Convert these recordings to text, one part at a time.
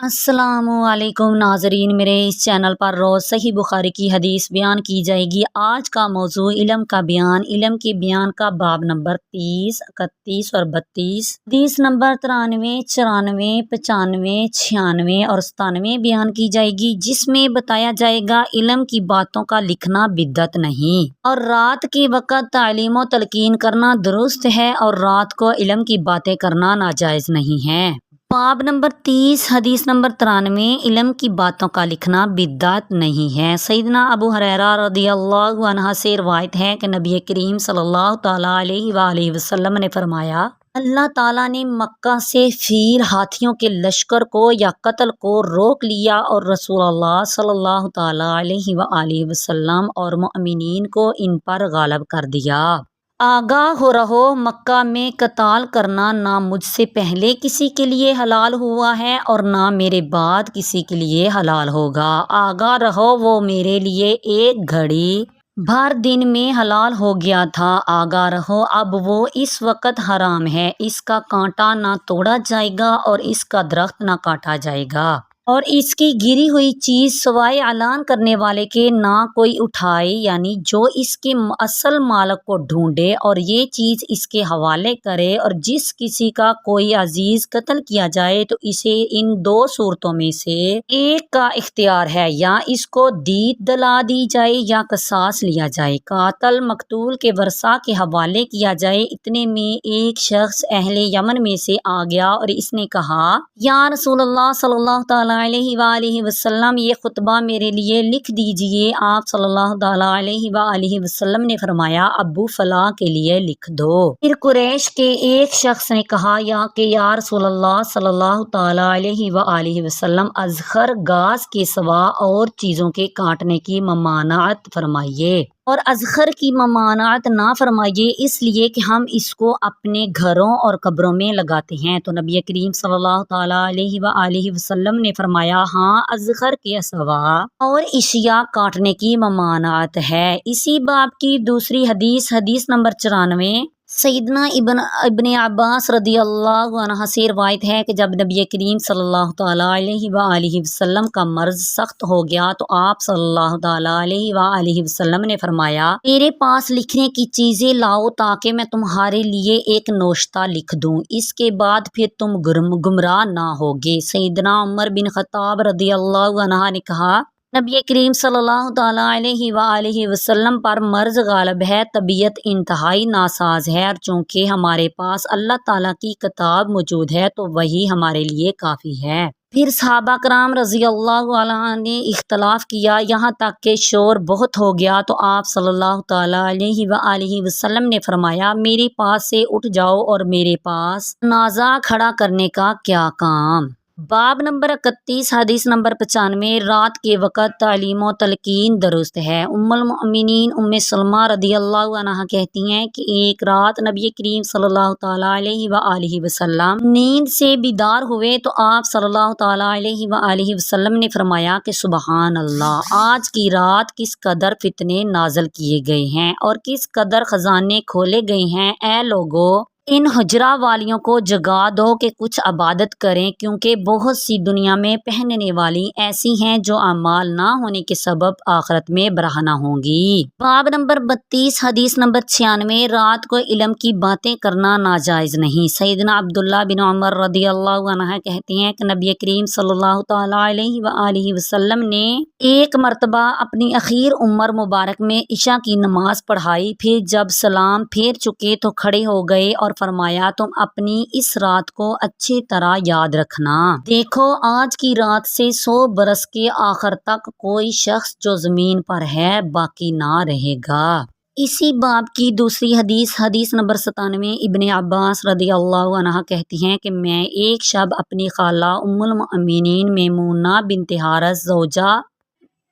السلام علیکم ناظرین، میرے اس چینل پر روز صحیح بخاری کی حدیث بیان کی جائے گی۔ آج کا موضوع علم کا بیان، علم کے بیان کا باب نمبر 30، 31 اور 32، حدیث نمبر 93، 94، 95، 96 اور 97 بیان کی جائے گی، جس میں بتایا جائے گا علم کی باتوں کا لکھنا بدعت نہیں، اور رات کے وقت تعلیم و تلقین کرنا درست ہے، اور رات کو علم کی باتیں کرنا ناجائز نہیں ہے۔ باب نمبر 30، حدیث نمبر 93، علم کی باتوں کا لکھنا بدعت نہیں ہے۔ سیدنا ابو ہریرہ رضی اللہ عنہ سے روایت ہے کہ نبی کریم صلی اللہ تعالیٰ علیہ وآلہ وسلم نے فرمایا، اللہ تعالیٰ نے مکہ سے فیل ہاتھیوں کے لشکر کو یا قتل کو روک لیا، اور رسول اللہ صلی اللہ تعالیٰ علیہ وآلہ وسلم اور مؤمنین کو ان پر غالب کر دیا۔ آگاہ ہو رہو، مکہ میں قتال کرنا نہ مجھ سے پہلے کسی کے لیے حلال ہوا ہے اور نہ میرے بعد کسی کے لیے حلال ہوگا۔ آگاہ رہو، وہ میرے لیے ایک گھڑی بھر دن میں حلال ہو گیا تھا۔ آگاہ رہو، اب وہ اس وقت حرام ہے، اس کا کانٹا نہ توڑا جائے گا اور اس کا درخت نہ کاٹا جائے گا، اور اس کی گری ہوئی چیز سوائے اعلان کرنے والے کے نہ کوئی اٹھائے، یعنی جو اس کے اصل مالک کو ڈھونڈے اور یہ چیز اس کے حوالے کرے، اور جس کسی کا کوئی عزیز قتل کیا جائے تو اسے ان دو صورتوں میں سے ایک کا اختیار ہے، یا اس کو دیت دلا دی جائے یا قصاص لیا جائے، قاتل مقتول کے ورثاء کے حوالے کیا جائے۔ اتنے میں ایک شخص اہل یمن میں سے آ گیا اور اس نے کہا، یا رسول اللہ صلی اللہ تعالیٰ علیہ وآلہ وسلم، یہ خطبہ میرے لیے لکھ دیجئے۔ آپ صلی اللہ تعالیٰ علیہ وآلہ وسلم نے فرمایا، ابو فلاں کے لیے لکھ دو۔ پھر قریش کے ایک شخص نے کہا، یا رسول اللہ صلی اللہ تعالیٰ علیہ وآلہ وسلم، اذخر گھاس کے سوا اور چیزوں کے کاٹنے کی ممانعت فرمائیے، اور اذخر کی ممانعت نہ فرمائیے، اس لیے کہ ہم اس کو اپنے گھروں اور قبروں میں لگاتے ہیں۔ تو نبی کریم صلی اللہ تعالیٰ علیہ وآلہ وسلم نے فرمایا، ہاں، اذخر کے سوا اور اشیاء کاٹنے کی ممانعت ہے۔ اسی باب کی دوسری حدیث، حدیث نمبر 94، سیدنا ابن عباس رضی اللہ عنہ سے روایت ہے کہ جب نبی کریم صلی اللہ تعالیٰ علیہ وآلہ وسلم کا مرض سخت ہو گیا تو آپ صلی اللہ تعالیٰ علیہ وآلہ وسلم نے فرمایا، میرے پاس لکھنے کی چیزیں لاؤ تاکہ میں تمہارے لیے ایک نوشتہ لکھ دوں، اس کے بعد پھر تم گمراہ نہ ہوگے۔ سیدنا عمر بن خطاب رضی اللہ عنہ نے کہا، نبی کریم صلی اللہ تعالیٰ علیہ وآلہ وسلم پر مرض غالب ہے، طبیعت انتہائی ناساز ہے، اور چونکہ ہمارے پاس اللہ تعالیٰ کی کتاب موجود ہے تو وہی ہمارے لیے کافی ہے۔ پھر صحابہ کرام رضی اللہ عنہ نے اختلاف کیا، یہاں تک کہ شور بہت ہو گیا، تو آپ صلی اللہ تعالیٰ علیہ وآلہ وسلم نے فرمایا، میرے پاس سے اٹھ جاؤ، اور میرے پاس تنازع کھڑا کرنے کا کیا کام۔ باب نمبر 31، حدیث نمبر 95، رات کے وقت تعلیم و تلقین درست ہے۔ ام المؤمنین ام سلمہ رضی اللہ عنہ کہتی ہیں کہ ایک رات نبی کریم صلی اللہ تعالیٰ علیہ وآلہ وسلم نیند سے بیدار ہوئے تو آپ صلی اللہ تعالیٰ علیہ وآلہ وسلم نے فرمایا کہ سبحان اللہ، آج کی رات کس قدر فتنے نازل کیے گئے ہیں اور کس قدر خزانے کھولے گئے ہیں۔ اے لوگو، ان حجرہ والیوں کو جگا دو کہ کچھ عبادت کریں، کیونکہ بہت سی دنیا میں پہننے والی ایسی ہیں جو اعمال نہ ہونے کے سبب آخرت میں برہنہ ہوں گی۔ باب نمبر 32، حدیث نمبر 96، رات کو علم کی باتیں کرنا ناجائز نہیں۔ سیدنا عبداللہ بن عمر رضی اللہ عنہ کہتے ہیں کہ نبی کریم صلی اللہ تعالیٰ علیہ وآلہ وسلم نے ایک مرتبہ اپنی اخیر عمر مبارک میں عشاء کی نماز پڑھائی، پھر جب سلام پھیر چکے تو کھڑے ہو گئے اور فرمایا، تم اپنی اس رات کو اچھی طرح یاد رکھنا، دیکھو آج کی رات سے 100 برس کے آخر تک کوئی شخص جو زمین پر ہے باقی نہ رہے گا۔ اسی باب کی دوسری حدیث، حدیث نمبر 97، ابن عباس رضی اللہ عنہ کہتی ہیں کہ میں ایک شب اپنی خالہ ام المؤمنین میمونہ بنت حارث زوجہ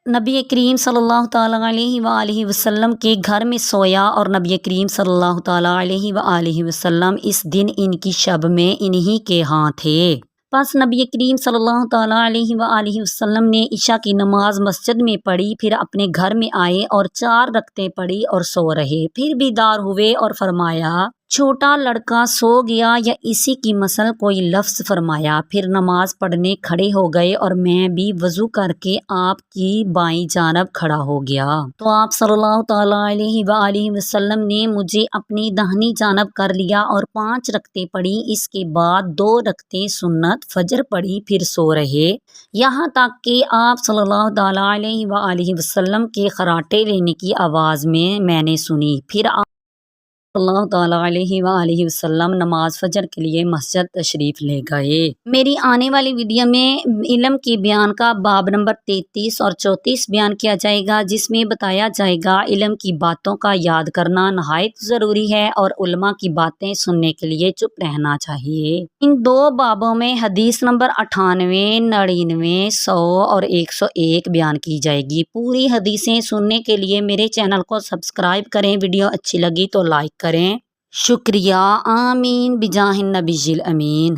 نبی کریم صلی اللہ تعالیٰ علیہ وآلہ وسلم کے گھر میں سویا، اور نبی کریم صلی اللہ تعالیٰ علیہ وآلہ وسلم اس دن ان کی شب میں انہی کے ہاں تھے۔ پس نبی کریم صلی اللہ تعالیٰ علیہ وآلہ وسلم نے عشاء کی نماز مسجد میں پڑھی، پھر اپنے گھر میں آئے اور 4 رکعتیں پڑھی اور سو رہے، پھر بیدار ہوئے اور فرمایا، چھوٹا لڑکا سو گیا یا اسی کی مثل کوئی لفظ فرمایا، پھر نماز پڑھنے کھڑے ہو گئے اور میں بھی وضو کر کے آپ کی بائیں جانب کھڑا ہو گیا تو آپ صلی اللہ تعالیٰ علیہ وآلہ وسلم نے مجھے اپنی داہنی جانب کر لیا اور 5 رکعتیں پڑھی۔ اس کے بعد 2 رکعتیں سنت فجر پڑھی، پھر سو رہے، یہاں تک کہ آپ صلی اللہ تعالیٰ علیہ وآلہ وسلم کے خراٹے لینے کی آواز میں نے سنی۔ پھر آپ صلی اللہ تعالیٰ علیہ وآلہ وسلم نماز فجر کے لیے مسجد تشریف لے گئے۔ میری آنے والی ویڈیو میں علم کے بیان کا باب نمبر 33 اور 34 بیان کیا جائے گا، جس میں بتایا جائے گا علم کی باتوں کا یاد کرنا نہایت ضروری ہے اور علماء کی باتیں سننے کے لیے چپ رہنا چاہیے۔ ان 2 بابوں میں حدیث نمبر 98، 99، 100 اور 101 بیان کی جائے گی۔ پوری حدیثیں سننے کے لیے میرے چینل کو سبسکرائب کریں، ویڈیو اچھی لگی تو لائک کریں۔ شکریہ۔ آمین بجاہ النبی الامین۔